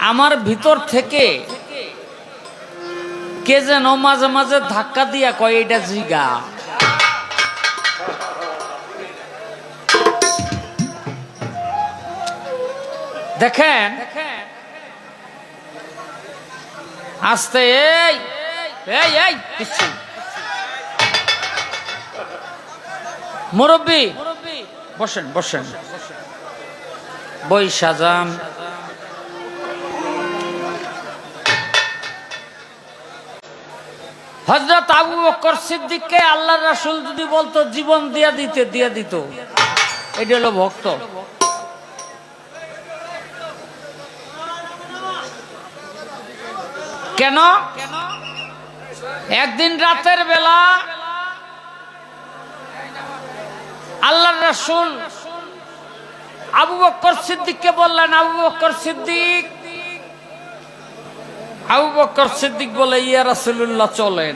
আমার ভিতর থেকে কে যেন মাঝে মাঝে ধাক্কা দিয়া কয় এটা জিগা। দেখেন আস্তে, এই এই এই মুরব্বী বসেন বসেন, বই সাজান। হযরত আবু বকর সিদ্দিককে আল্লাহর রাসূল যদি বলতো জীবন দিয়া দিত, এটা হলো ভক্ত। কেন? একদিন রাতের বেলা আল্লাহর রাসূল আবু বকর সিদ্দিককে বললেন, আবু বকর সিদ্দিক। আবু বকর সিদ্দিক বলে, ইয়া রাসূলুল্লাহ চলেন,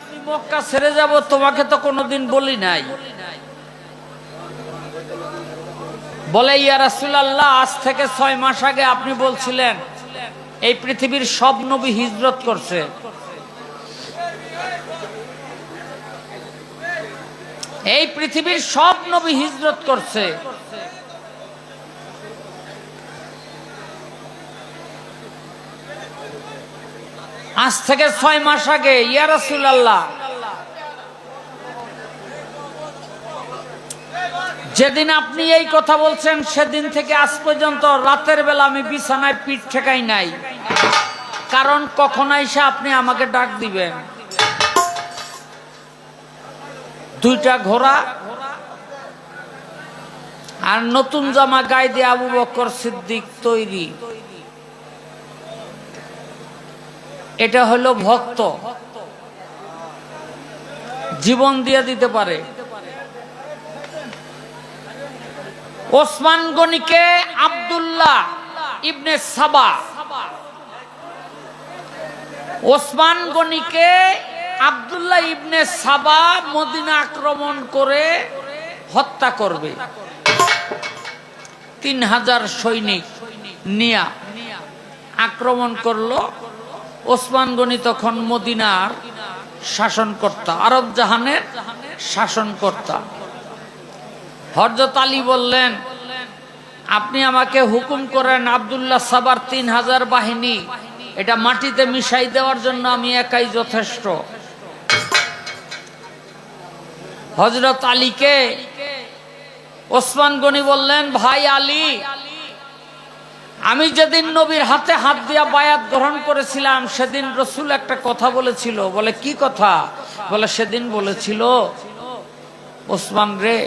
আমি মক্কা ছেড়ে যাব, তোমাকে তো কোনোদিন বলি নাই। বলে, ইয়া রাসূলুল্লাহ আজ থেকে 6 মাস আগে আপনি বলছিলেন এই পৃথিবীর সব নবী হিজরত করছে, এই পৃথিবীর সব নবী হিজরত করছে, আজ থেকে 6 মাস আগে। ইয়া রাসূলুল্লাহ যেদিন আপনি এই কথা বলছেন সেদিন থেকে আজ পর্যন্ত রাতের বেলা আমি বিছানায় পিঠ ঠেকাই নাই, কারণ কখন আইসা আপনি আমাকে ডাক দিবেন। 2টা ঘোড়া আর নতুন জামা গায়ে দিয়ে আবু বকর সিদ্দিক তৈরি। এটা হলো ভক্ত, জীবন দিয়ে দিতে পারে। ওসমান গনিকে আব্দুল্লাহ ইবনে সাবা, ওসমান গনিকে আব্দুল্লাহ ইবনে সাবা মদিনা আক্রমণ করে হত্যা করবে। 3000 সৈনিক নিয়ে আক্রমণ করলো। ওসমান গনি তখন মদিনার শাসনকর্তা, আরব জাহানের শাসনকর্তা। হযরত আলী বললেন, আপনি আমাকে হুকুম করেন আব্দুল্লাহ সাবার 3000 বাহিনী এটা মাটিতে মিশাই দেওয়ার জন্য আমি একাই যথেষ্ট। হযরত আলীকে ওসমান গনি বললেন, ভাই আলী, আমি যেদিন নবীর হাতে হাত দিয়া বায়াত গ্রহণ করেছিলাম সেদিন রাসূল একটা কথা বলেছিল। বলে, কি কথা? বলে, সেদিন বলেছিল, ওসমান রে,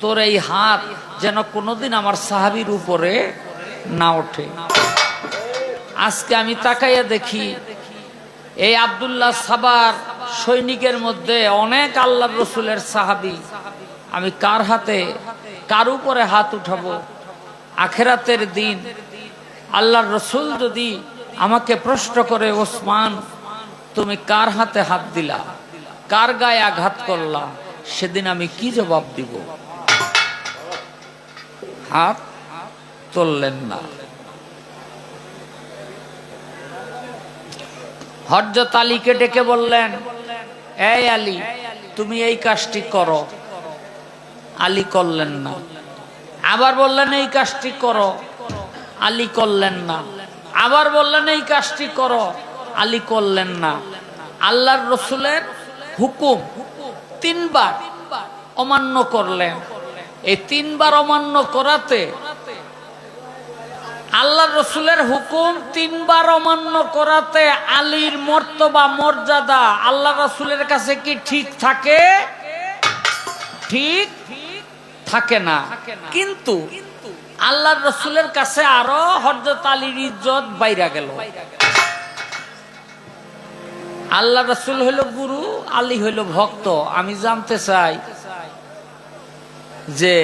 তোর এই হাত যেন কোনোদিন আমার সাহাবীর উপরে না ওঠে। আজকে আমি তাকাইয়া দেখি এই আব্দুল্লাহ সাবার সৈনিকের মধ্যে অনেক আল্লাহর রাসূলের সাহাবী, আমি কার হাতে কার উপরে হাত উঠাবো? আখিরাতের দিন আল্লাহর রাসূল যদি আমাকে প্রশ্ন করে, ওসমান তুমি কার হাতে হাত দিলা, কার গায়ে আঘাত করলা, সেদিন আমি কি জবাব দিব? হাত তুললেন না। হযরত আলীকে ডেকে বললেন, এই আলী, তুমি এই কাজটি করো। আলী করলেন না। আবার বললেন, এই কাজটি করো। আলী করলেন না। আবার বললেন, এই কাজটি করো। আলী করলেন না। আল্লাহর রাসূলের হুকুম 3 বার অমান্য করলেন। এই 3 বার অমান্য করাতে, আল্লাহর রাসূলের হুকুম 3 বার অমান্য করাতে আলীর মর্তবা মর্যাদা আল্লাহর রাসূলের কাছে কি ঠিক থাকে? ঠিক থাকে না। কিন্তু আল্লাহর রাসূলের কাছে আরো হযরত আলীর ইজ্জত বাইরা গেল। আল্লাহর রাসূল হইল গুরু, আলী হইল ভক্ত। আমি জানতে চাই যে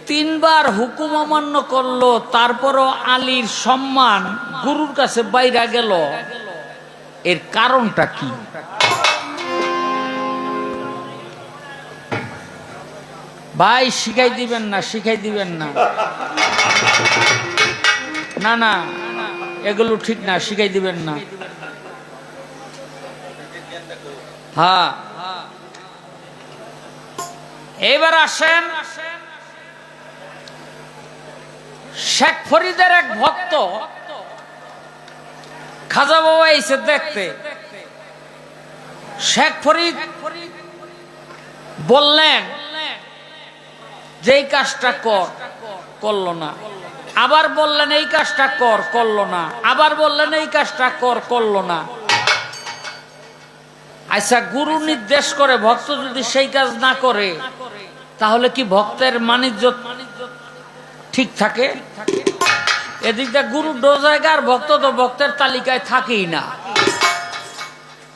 3 বার হুকুম অমান্য করলো, তারপরও আলীর সম্মান গুরুর কাছে বাইরা গেল, এর কারণটা কি? ভাই শিখাই দিবেন না, শিখাই দিবেন না। না না, এগুলো ঠিক না, শিখাই দিবেন না। হ্যাঁ, এবার আসেন শেখ ফরিদের এক ভক্ত খাজা বাবা এসে দেখতে। শেখ ফরিদ বললেন যে এই কাজটা কর, করলো না। আবার বললেন এই কাজটা কর, করলো না। আবার বললেন এই কাজটা কর, করলো না। আচ্ছা, গুরু নির্দেশ করে ভক্ত যদি সেই কাজ না করে তাহলে কি ভক্তের মানিজ্য ঠিক থাকে? এদিকটা গুরু ডোজায়গা আর ভক্ত তো ভক্তের তালিকায় থাকেই না।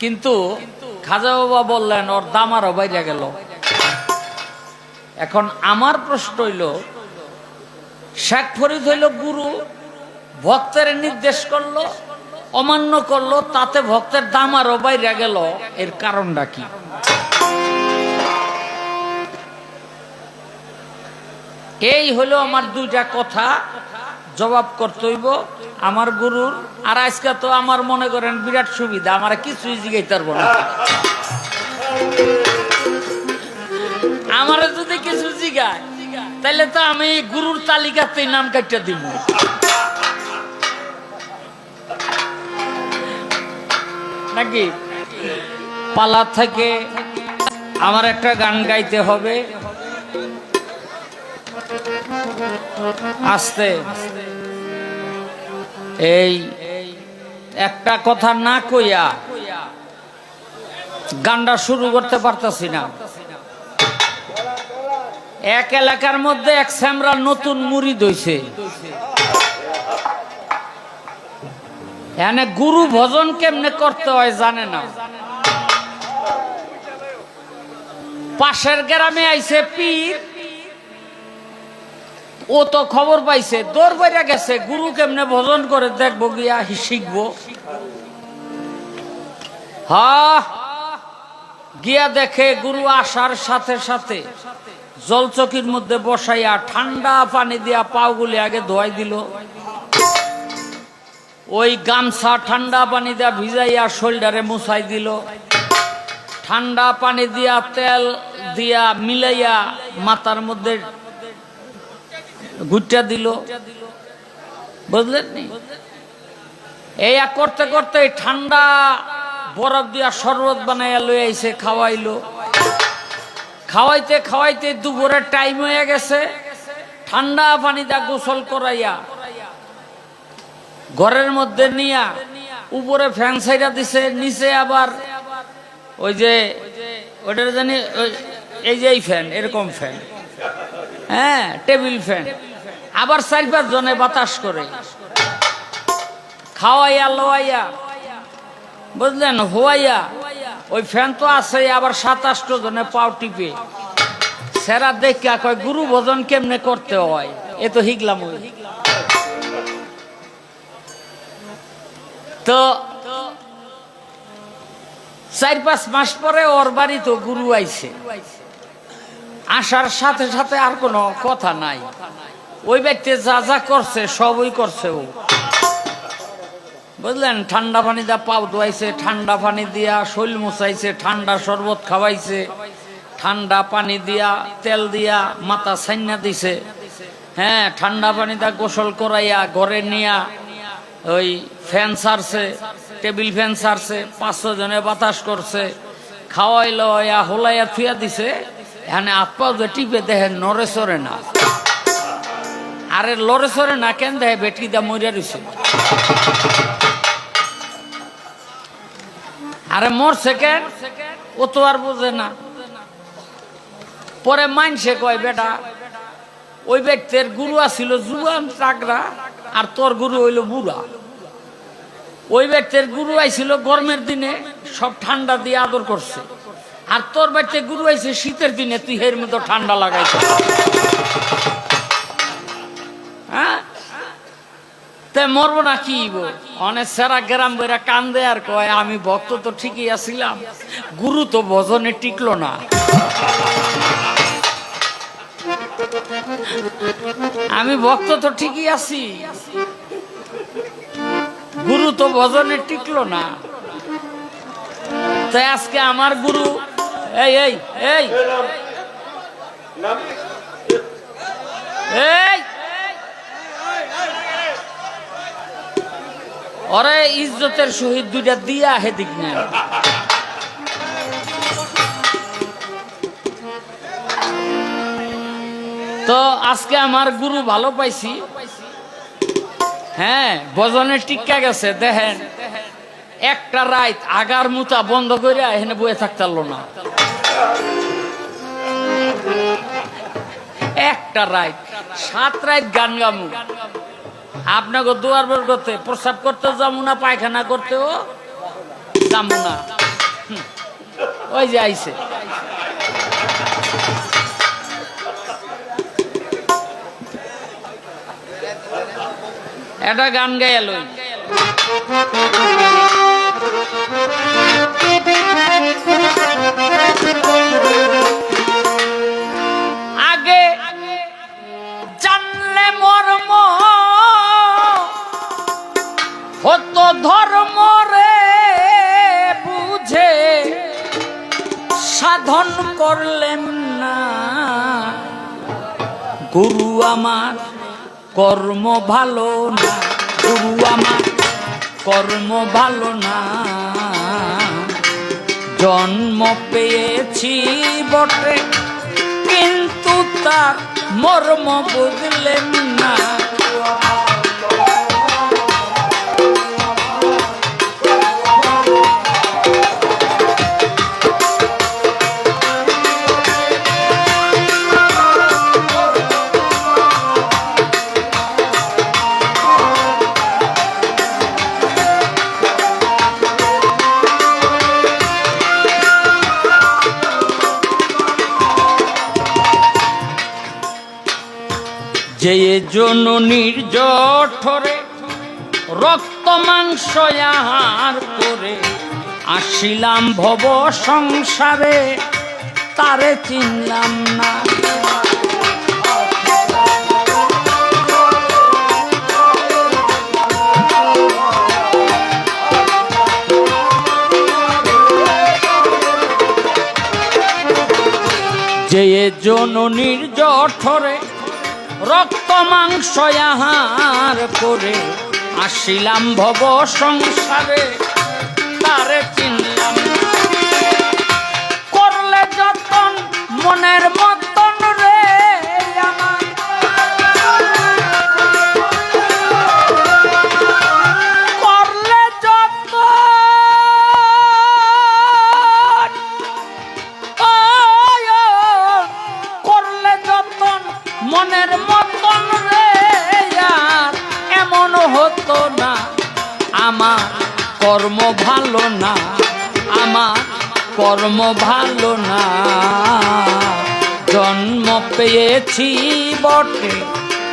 কিন্তু খাজা বাবা বললেন ওর দাম আরো বাইরে গেল। এখন আমার প্রশ্ন হইল, শেখ ফরিদ হইল গুরু, ভক্তের নির্দেশ করলো, অমান্য করলো, তাতে ভক্তের দাম আরো বাইরে গেল, এর কারণটা কি? এই হলো আমার দুইটা কথা, জবাব করতে হইব আমার গুরুর। আর আজকে তো আমার মনে করেন বিরাট সুবিধা, আমার কিছুই জিগাইতে পারবো না। আমার যদি কিছু জিগায় তাহলে তো আমি গুরুর তালিকাতেই নাম কাটতে দিব। নাকি পালা থেকে আমার একটা গান গাইতে হবে, আস্তে। এই একটা কথা না কইয়া গানটা শুরু করতে পারতাছি না। এক এলাকার মধ্যে এক স্যামরা নতুন মুরিদ হইছে। এনে গুরু ভজন কেমনে করতে হয় জানে না। পাশের গ্রামে আইছে পীর, ও তো খবর পাইছে, দৌড় বাইরা গেছে গুরু কেমনে ভজন করে দেখবো, গিয়া শিখবো। হ্যাঁ, গিয়া দেখে গুরু আসার সাথে সাথে জলচকির মধ্যে বসাইয়া ঠান্ডা পানি দিয়া পাগুলি আগে ধোয়াই দিল। ওই গামছা ঠান্ডা পানি দিয়া ভিজাইয়া শোল্ডারে মুছাই দিল। ঠান্ডা পানি দিয়া তেল দিয়া মিলাইয়া মাথার মধ্যে গুটা দিল। বুঝলেন নি? এই করতে করতে ঠান্ডা বরফ দিয়া শরবত বানাইয়া লই আইছে, খাওয়াইলো। খাওয়াইতে খাওয়াইতে দুপুরের টাইম হয়ে গেছে। ঠান্ডা পানি দিয়া গোসল করাইয়া ঘরের মধ্যে নিয়া উপরে ফ্যান ছাইরা দিছে, নিচে আবার ওই যে ওটার জানি এই যে এই ফ্যান, এরকম ফ্যান, হ্যাঁ টেবিল ফ্যান, আবার 4-5 জনে বাতাস করে খাওয়াইয়া লোয়াইয়া, বুঝলেন, হোয়াইয়া। ওই ফ্যান তো আছে, আবার 27 জনে পাও টিপে সেরা দেখা কয় গুরু ভজন কেমনে করতে হয়, এ তো হিগলাম। ওই তো 4-5 মাস পরে ওর বাড়ি তো গুরু আইছে। আসার সাথে সাথে আর কোনো কথা নাই, ওই ব্যক্তি যা যা করছে সবই করছে ও, বুঝলেন। ঠান্ডা পানি দিয়া পাও ধোয়াইছে, ঠান্ডা পানি দিয়া শৈল মুছাইছে, ঠান্ডা শরবত খাওয়াইছে, ঠান্ডা পানি দিয়া তেল দিয়া মাথা ছাইনা দিছে, হ্যাঁ ঠান্ডা পানি দিয়া গোসল করাইয়া ঘরে নিয়া ওই ফ্যান ছাড়ছে, টেবিল ফ্যান ছাড়ছে, 500 জনে বাতাস করছে, খাওয়াইলো, হোলাইয়া থুয়া দিছে। এখানে আত্মাও যে টিপে দেখে নড়ে চড়ে না। আরে লড়ে চড়ে না কেন, দেখে বেটকি দা মরিয়া রয়েছে। আরে মরছে কেন, ও তো আর বোঝে না। পরে মাইনসে কয়, বেটা ওই ব্যক্তির গুরু আছিল জুয়ান চাকরা, আর তোর গুরু হইল বুড়া। ওই ব্যক্তির গুরু আইছিল গরমের দিনে, সব ঠান্ডা দিয়ে আদর করছে, আর তোর বাড়িতে গুরু আইছে শীতের দিনে, তুই এর মতো ঠান্ডা লাগাইছ। হ্যাঁ, তে মরবো না কি? অনেক সারা গ্রাম বেরা কান্দে আর কয়, আমি ভক্ত তো ঠিকই আছিলাম, গুরু তো ভজনে টিকলো না। আমি ভক্ত তো ঠিকই আছি, গুরু তো ভজনে টিকলো না। তাই আজকে আমার গুরু এই এই এই এই ওরে ইজ্জতের সহিত দুইটা দিয়া হেদিক না। তো আজকে আমার গুরু ভালো পাইছি। হ্যাঁ, ভজনে টিকা গেছে। দেখেন একটা রাত আগার মুতা বন্ধ করে এখানে বয়ে থাকতে পারলো না। একটা রাত 7 রাত গান গামু, আপনাকে দুয়ার বের করতে, প্রস্রাব করতে যাবো না, পায়খানা করতেও যাবো না। ওই যে আইছে এটা গান গাইল। আগে জানলে মর্ম হতো ধর্ম রে, বুঝে সাধন করলেন না। গুরু আমার কর্ম ভালো না, গুরু আমার কর্ম ভালো না। জন্ম পেয়েছি বটে কিন্তু তার মর্ম বুঝলেন না। যে জননীর জঠরে রক্ত মাংস আহার করে আসিলাম ভব সংসারে, তারে চিনলাম না। যে জননীর জঠরে রক্ত মাংস আহার করে আসিলাম ভব সংসারে, তারে চিনলাম না। করলে যতন মনের মতন রে আমার, করলে যতন করলে যতন মনের মতন রে আর এমন হতো না। আমার কর্ম ভালো না, আমার কর্ম ভালো না। জন্ম পেয়েছি বটে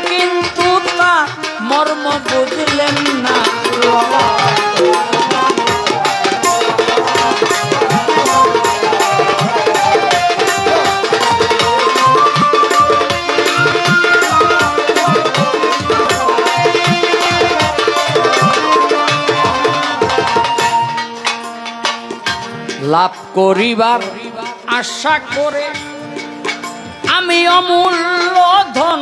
কিন্তু তার মর্ম বুঝলেন না। লাভ করিবার আশা করে আমি অমূল্য ধন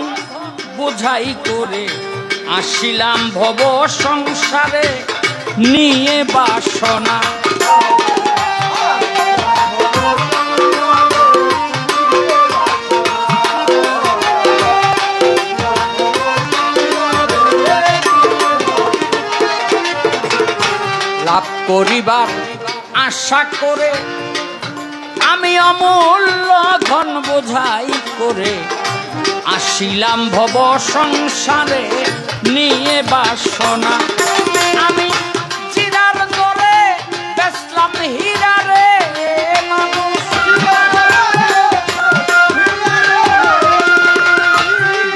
বোঝাই করে আসিলাম ভব সংসারে নিয়ে বাসনা। লাভ করিবার আশা করে আমি অমূল্য ধন বোঝাই করে আসিলাম ভব সংসারে নিয়ে বাসনা। আমি চিরার দরে বেচলাম হীরা রে মানুষ,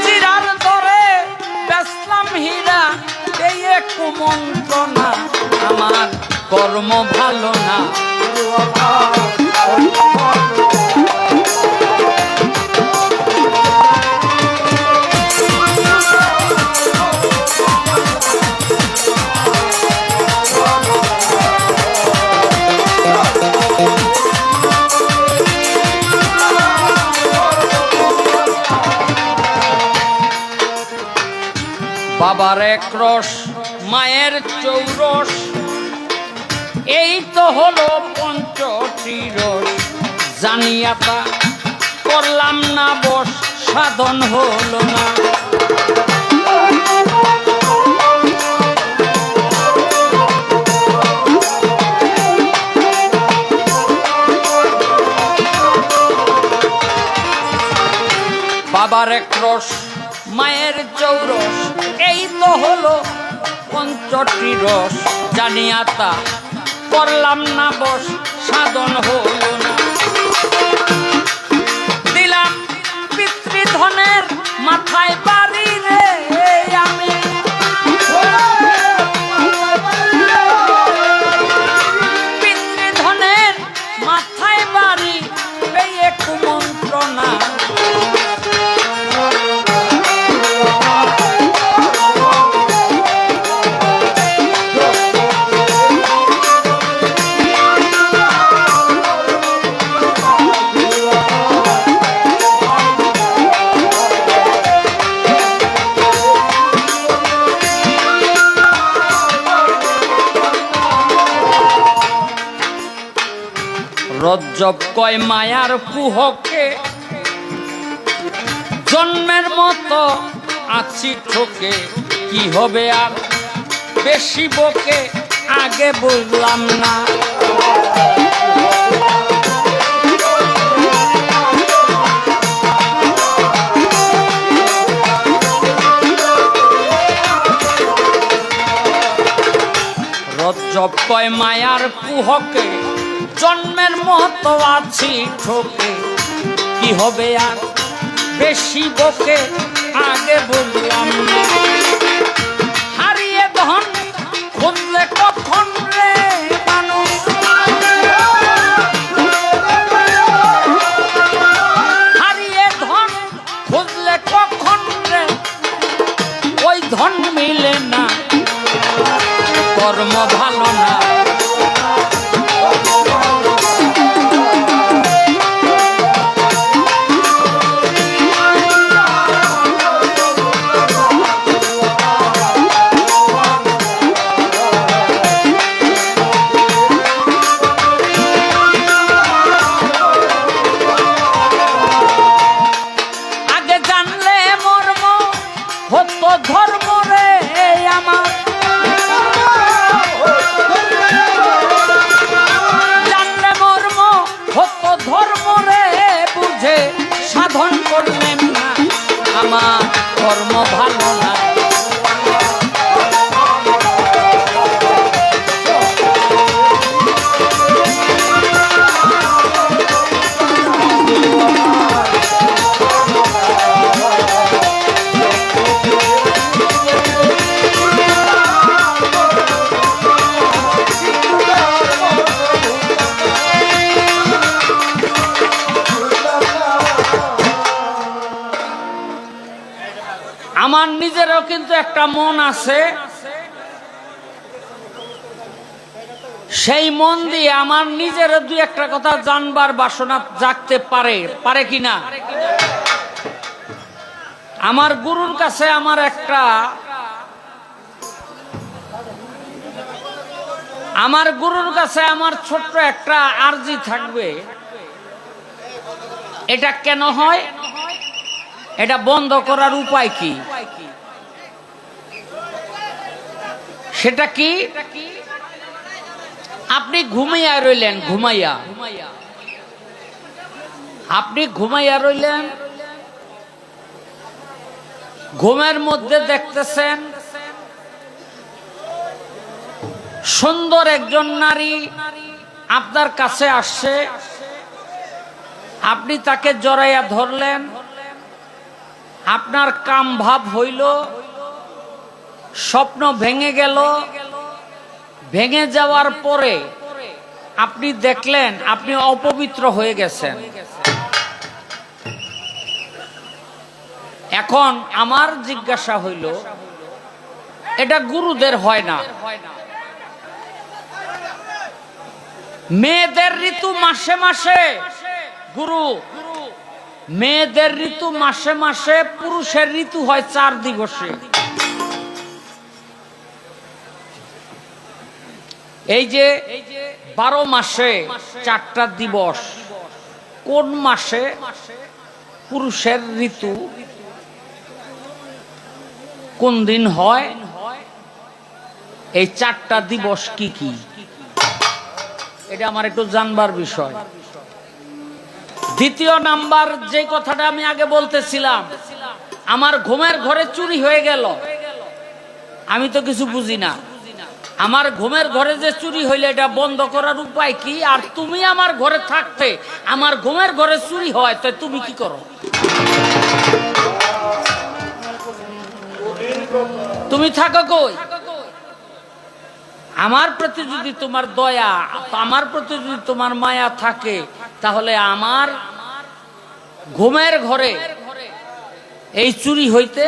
চিরার দরে বেচলাম হীরা, এই কুমন্ত্রণা। আমার কর্ম ভালো না, বাবার এক রস মায়ের চৌরস, এই তো হলো পঞ্চটি রস, জানিয়া তা করলাম না বস, সাধন হলো না। বাবার এক রস মায়ের চৌরস, এই তো হলো পঞ্চটি রস, জানিয়া তা করলাম না বস, সাধন হলো না। দিলাম পিতৃধনের মাথায় বাড়ি রে আমি, পিতৃধনের মাথায় বাড়ি, এই এক মন্ত্রণা। রজ্জব কয় মায়ার কুহকে, জন্মের মতো আছি ঠোকে, কি হবে আর বেশি বকে, আগে বুঝলাম না। রজ্জব কয় মায়ার কুহকে, জন্মের মতো আছি ঠোকে, কি হবে আর বেশি বকে, আগে বুঝলাম না। হারিয়ে ধন খুঁজলে কখন রে মানুষ, হারিয়ে ধন খুঁজলে কখন রে, ওই ধন মিলে না, কর্ম ভালো না। ধর্ম রে আমার, জানলে মর্ম হতো ধর্ম রে, বুঝে সাধন করলেন না, আমার কর্ম ভালো না। আমার নিজেরও কিন্তু একটা মন আছে, সেই মন দিয়ে আমার নিজের দুই একটা কথা জানবার বাসনা জাগতে পারে, পারে কিনা? আমার গুরুর কাছে আমার একটা, আমার গুরুর কাছে আমার ছোট্ট একটা আরজি থাকবে। এটা কেন হয়, এটা বন্ধ করার উপায় কি, সেটা কি? আপনি ঘুমাইয়া রইলেন, আপনি ঘুমাইয়া রইলেন, ঘুমের মধ্যে দেখতেছেন সুন্দর একজন নারী আপনার কাছে আসছে, আপনি তাকে জড়াইয়া ধরলেন, আপনার কাম ভাব হইল, স্বপ্ন ভেঙে গেল। ভেঙে যাওয়ার পরে আপনি দেখলেন আপনি অপবিত্র হয়ে গেছেন। এখন আমার জিজ্ঞাসা হইল, এটা গুরুদের হয় না, মেয়েদের ঋতু মাসে মাসে গুরু, মেয়েদের ঋতু মাসে মাসে, পুরুষের ঋতু হয় 4 দিবসে। এই যে 12 মাসে 4টা দিবস, কোন মাসে পুরুষের ঋতু কোন দিন হয়, এই 4টা দিবস কি কি, এটা আমার একটু জানবার বিষয়। দ্বিতীয় নাম্বার যে কথাটা আমি আগে বলতেছিলাম, আমার ঘুমের ঘরে চুরি হয়ে গেল, আমি তো কিছু বুঝি না। আমার ঘুমের ঘরে যে চুরি হইলে এটা বন্ধ করার উপায় কি? আর তুমি আমার ঘরে থাকতে আমার ঘুমের ঘরে চুরি হয়, তো তুমি কি করো? তুমি থাকো কই? আমার প্রতি যদি তোমার দয়া, আমার প্রতি যদি তোমার মায়া থাকে, তাহলে আমার ঘুমের ঘরে এই চুরি হইতে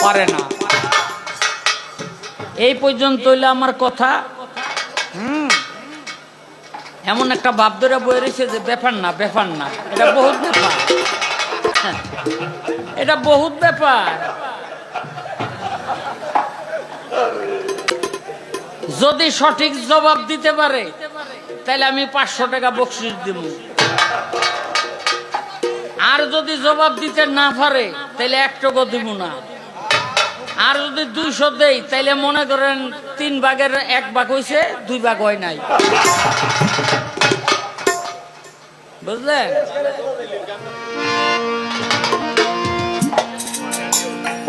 পারে না। এই পর্যন্ত হইলে আমার কথা। এমন একটা ভাব ধরে বয়ে রয়েছে যে ব্যাপার না, ব্যাপার না, এটা বহুত ব্যাপার, এটা বহুত ব্যাপার। যদি সঠিক জবাব দিতে পারে তাহলে আমি 500 টাকা বকশিশ দিব, আর যদি জবাব দিতে না পারে তাহলে 1 টাকা দিব না। আর যদি 200 দেই তাইলে মনে করেন 3 ভাগের 1 ভাগ হয়েছে, 2 ভাগ হয় নাই, বুঝলেন?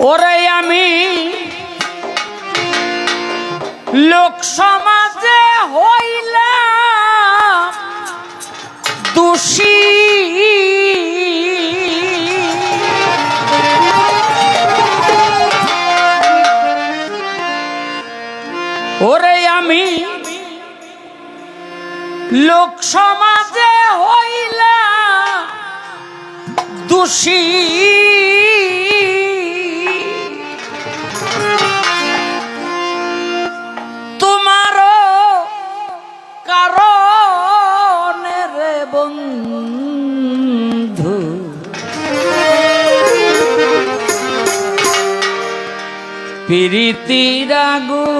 ওরে আমি লোক সমাজে হইলাম দোষী, ওরে আমি লোক সমাজে হইলাম দোষী, তোমারও কারণে রে বন্ধু প্রীতির আগুনে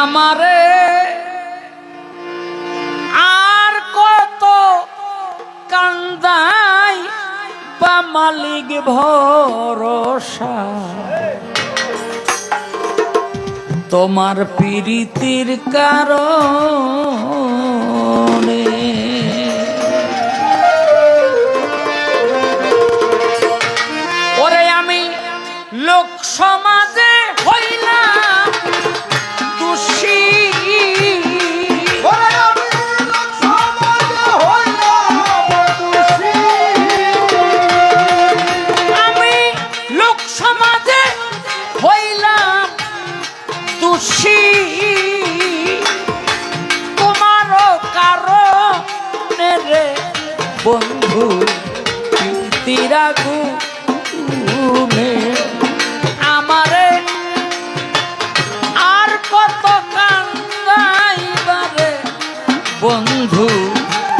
আমারে আর কত কান্দাই বা মালিক ভরসা, তোমার প্রীতির কারণে। ওরে আমি লোক সমাজে হইলাম দোষী, আমি লোক সমাজে হইলাম দোষী, তোমারও কারণে রে বন্ধু প্রীতির আগুনে আমারে আর কত কান্দাইবারে বন্ধু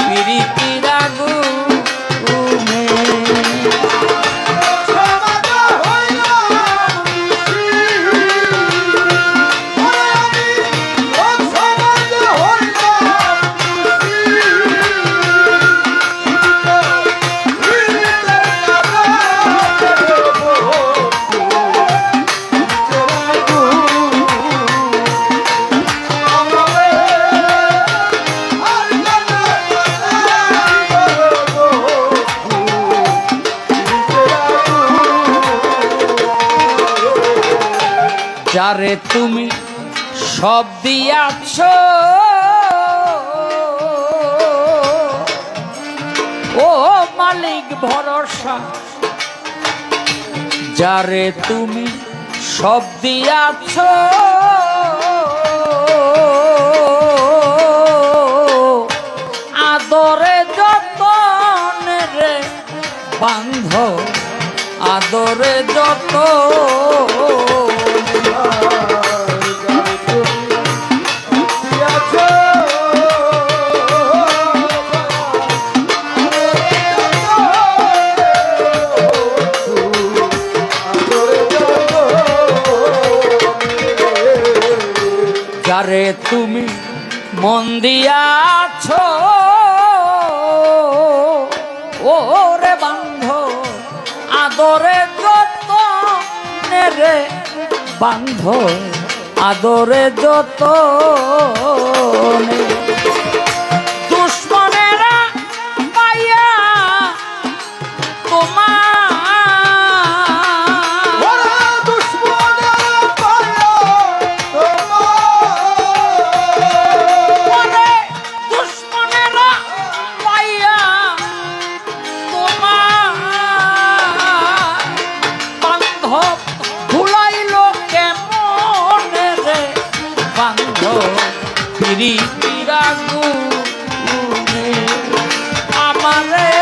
প্রীতির আগুনে। যারে তুমি সব দিয়াছ, ও মালিক ভরসা, যারে তুমি সব দিয়াছ, আদরে যতনে রে বান্ধ, আদরে যত মন দিয়াছ ওরে বান্ধব আদরে যত রে বান্ধব আদরে যত দুশ্মনেরা পাইয়া তোমার আমারে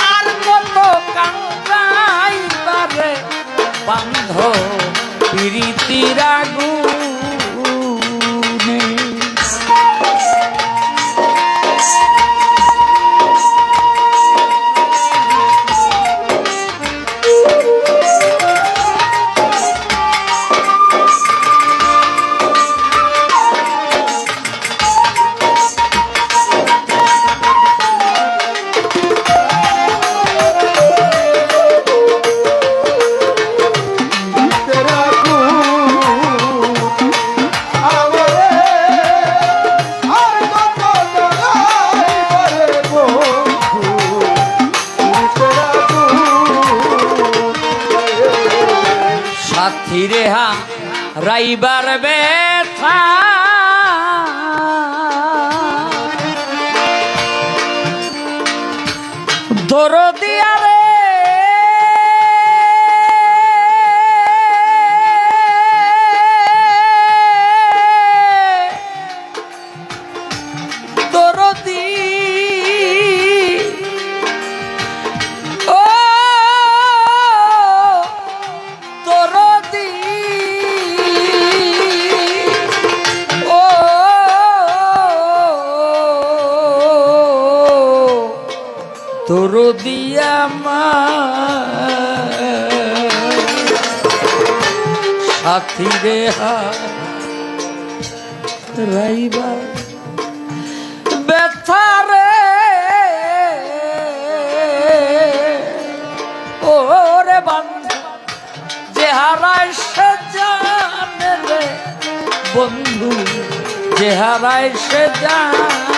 আর কত কাঙ্গাইবারে বান্ধ প্রীতির আগুনে সাথীরে হা রাইবার ব্যথা দরদিয়া রে দরদি তোর দিয়া সাথী রে রাইবা ব্যথা রে ওরে বন্ধু যে হারায় সে জানে রে বন্ধু যে হারায় সে জানে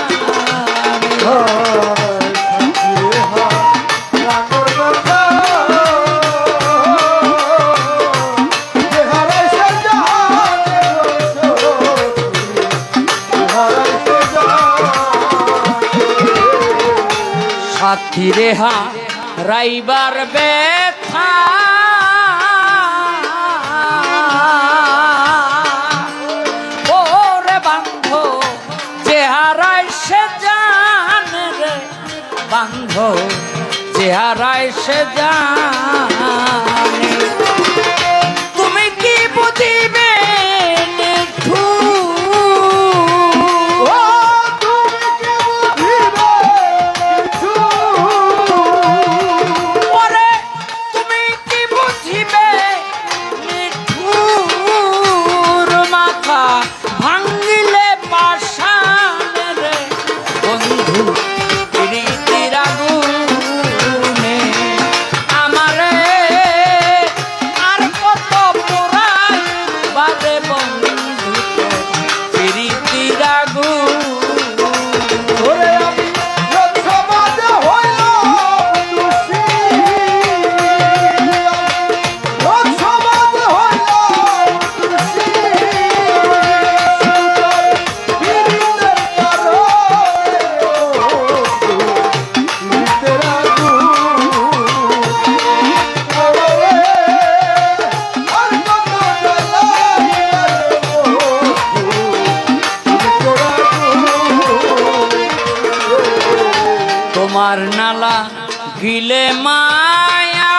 সাথী রেহা রাইবার ব্যথা ওরে বান্ধ যে হারায় সে জানে রে বান্ধ যে হারায় সে জানে তুমি কি বুঝিবে তোমার নালা গিলে মায়া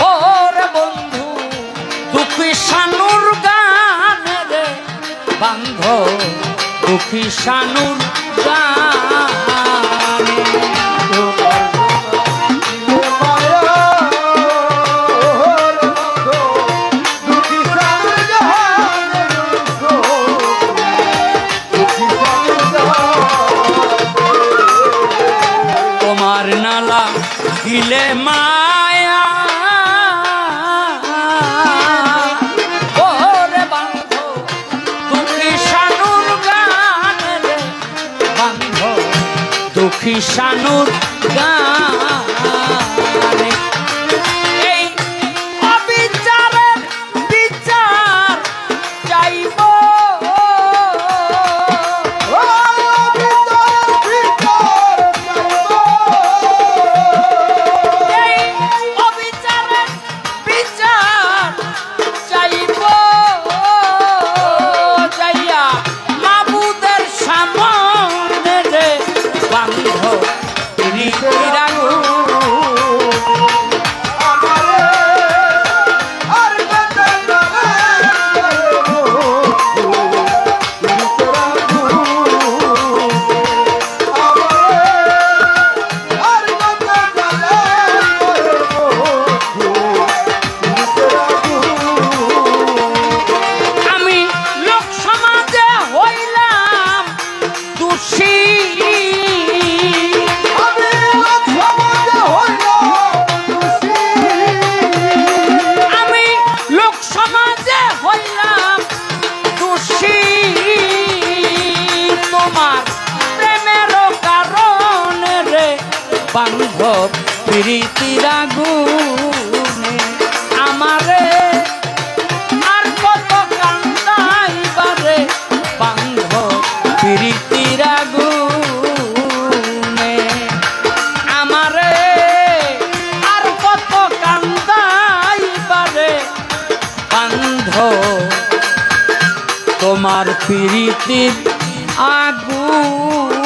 ওরে বন্ধু দুঃখী শানুর গান রে বান্ধ দুঃখী শানুর গান দিলে মায়া ওরে বান্ধব দুঃখী শানুর গান রে বান্ধব দুঃখী শানুর গান এই অবিচারের বিচার চাইব বান্ধব প্রীতির আগুনে আমারে আর কত কান্দাইবারে বান্ধব প্রীতির আগুনে আমারে আর কত কান্দাইবারে বান্ধব তোমার প্রীতির আগুন